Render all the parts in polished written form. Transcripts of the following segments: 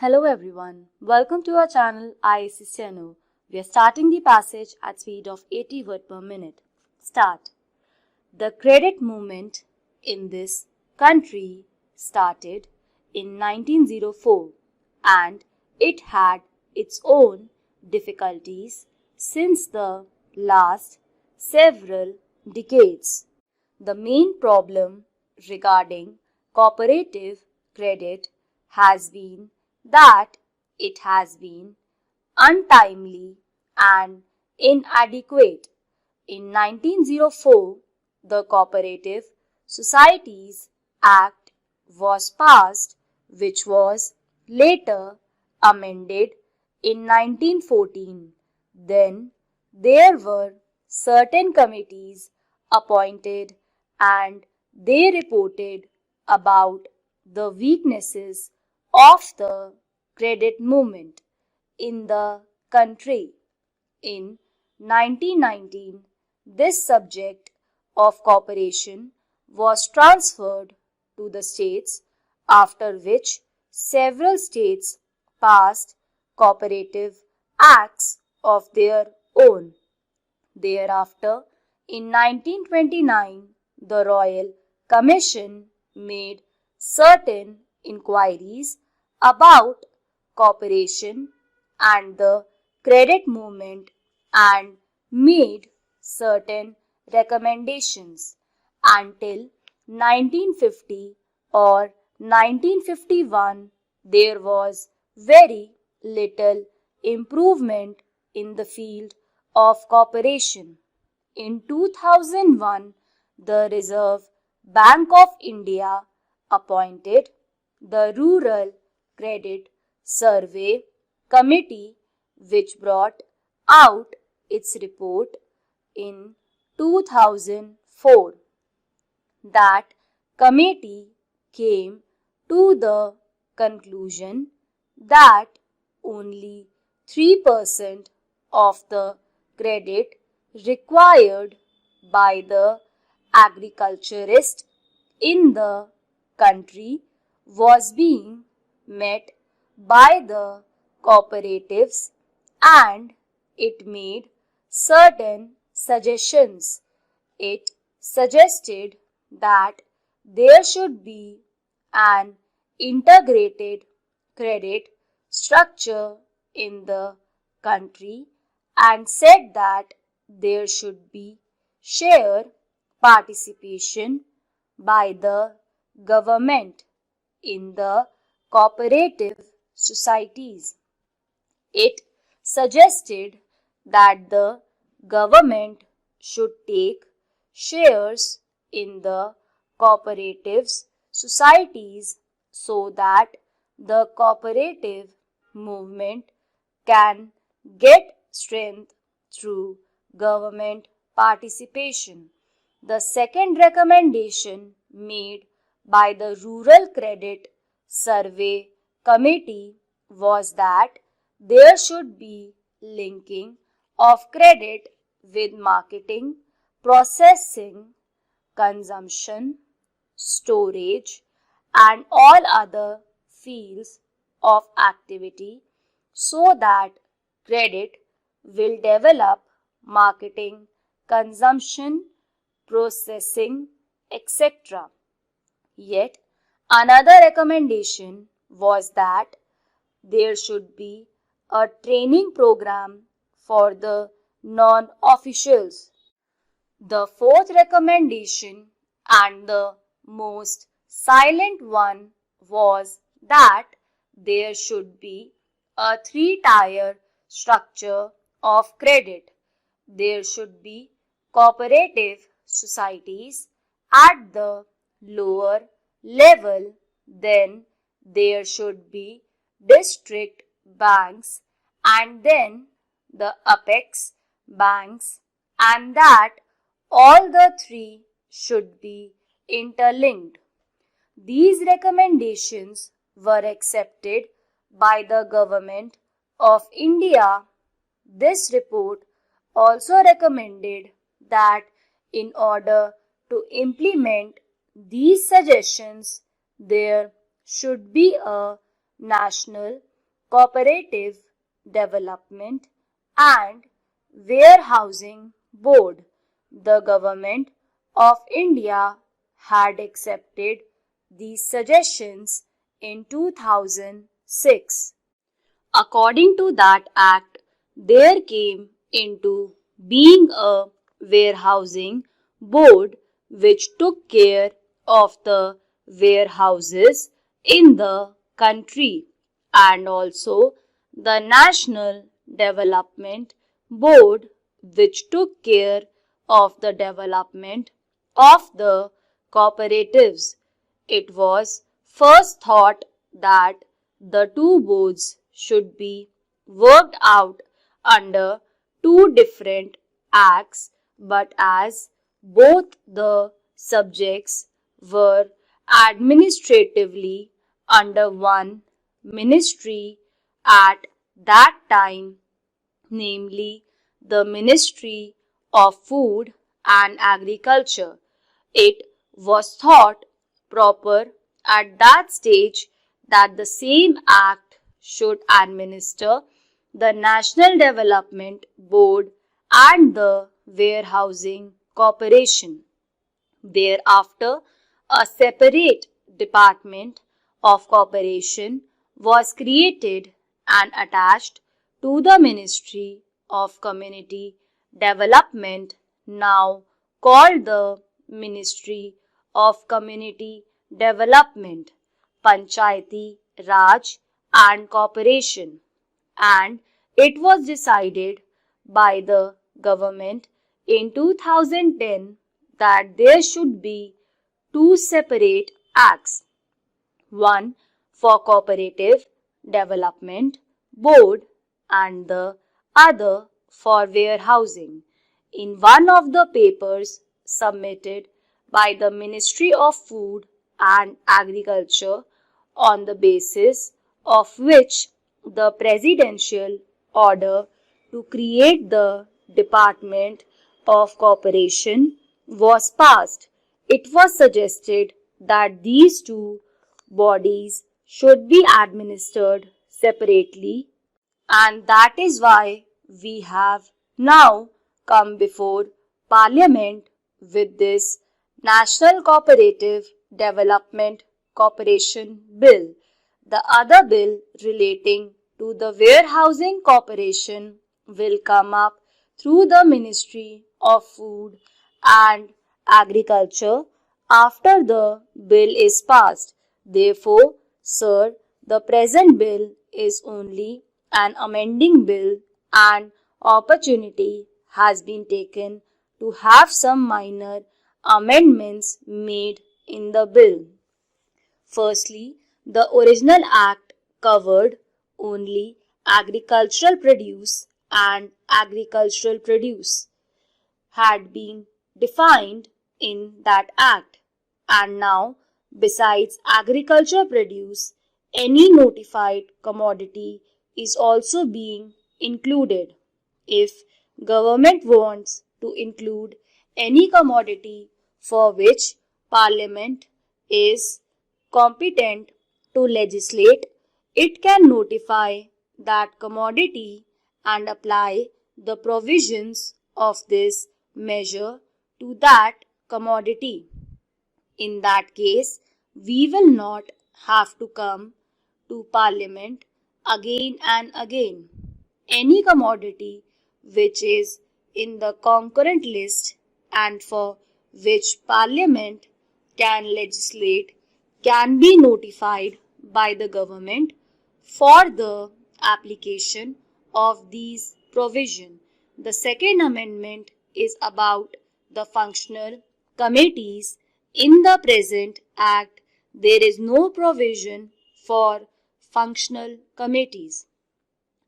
Hello everyone, welcome to our channel IAC Steno. We are starting the passage at speed of 80 words per minute. Start. The credit movement in this country started in 1904 and it had its own difficulties since the last several decades. The main problem regarding cooperative credit has been that it has been untimely and inadequate. In 1904, the Cooperative Societies Act was passed, which was later amended in 1914. Then there were certain committees appointed and they reported about the weaknesses of the credit movement in the country. In 1919, this subject of cooperation was transferred to the states, after which several states passed cooperative acts of their own. Thereafter, in 1929, the Royal Commission made certain inquiries about cooperation and the credit movement and made certain recommendations. Until 1950 or 1951, there was very little improvement in the field of cooperation. In 2001, the Reserve Bank of India appointed the Rural Credit Survey Committee, which brought out its report in 2004. That committee came to the conclusion that only 3% of the credit required by the agriculturist in the country was being met by the cooperatives, and it made certain suggestions. It suggested that there should be an integrated credit structure in the country and said that there should be share participation by the government in the cooperative societies. It suggested that the government should take shares in the cooperatives societies so that the cooperative movement can get strength through government participation. The second recommendation made by the Rural Credit Survey Committee was that there should be linking of credit with marketing, processing, consumption, storage, and all other fields of activity so that credit will develop marketing, consumption, processing, etc. Yet another recommendation was that there should be a training program for the non-officials. The fourth recommendation and the most silent one was that there should be a three-tier structure of credit. There should be cooperative societies at the lower level, then there should be district banks and then the apex banks, and that all the three should be interlinked. These recommendations were accepted by the Government of India. This report also recommended that in order to implement these suggestions, there should be a national Cooperative Development and Warehousing Board. The Government of India had accepted these suggestions in 2006. According to that act, there came into being a warehousing board which took care of the warehouses in the country, and also the National Development Board which took care of the development of the cooperatives. It was first thought that the two boards should be worked out under two different acts, but as both the subjects were administratively under one ministry at that time, namely the Ministry of Food and Agriculture, it was thought proper at that stage that the same act should administer the National Development Board and the Warehousing Corporation. Thereafter, a separate Department of Corporation was created and attached to the Ministry of Community Development, now called the Ministry of Community Development, Panchayati Raj and Corporation, and it was decided by the government in 2010 that there should be two separate acts, one for Cooperative Development Board and the other for warehousing. In one of the papers submitted by the Ministry of Food and Agriculture, on the basis of which the presidential order to create the Department of Corporation was passed, it was suggested that these two bodies should be administered separately, and that is why we have now come before Parliament with this National Cooperative Development Corporation Bill. The other bill relating to the Warehousing Corporation will come up through the Ministry of Food and Agriculture after the bill is passed. Therefore, sir, the present bill is only an amending bill and opportunity has been taken to have some minor amendments made in the bill. Firstly, the original act covered only agricultural produce, and agricultural produce had been defined in that act, and now besides agricultural produce, any notified commodity is also being included. If government wants to include any commodity for which Parliament is competent to legislate, it can notify that commodity and apply the provisions of this measure to that commodity. In that case, we will not have to come to Parliament again and again. Any commodity which is in the concurrent list and for which Parliament can legislate can be notified by the government for the application of these provisions. The second amendment is about the functional committees. In the present Act, there is no provision for functional committees.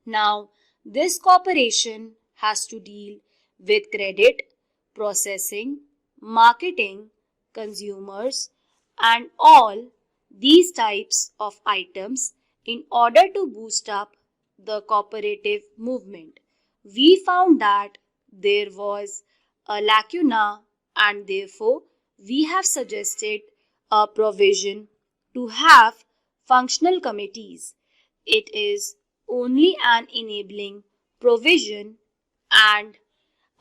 Now, this corporation has to deal with credit, processing, marketing, consumers, and all these types of items in order to boost up the cooperative movement. We found that there was a lacuna, and therefore we have suggested a provision to have functional committees. It is only an enabling provision, and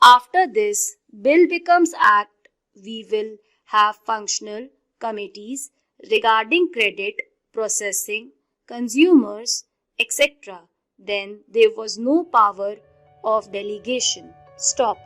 after this bill becomes act, we will have functional committees regarding credit, processing, consumers, etc. Then there was no power of delegation. Stop.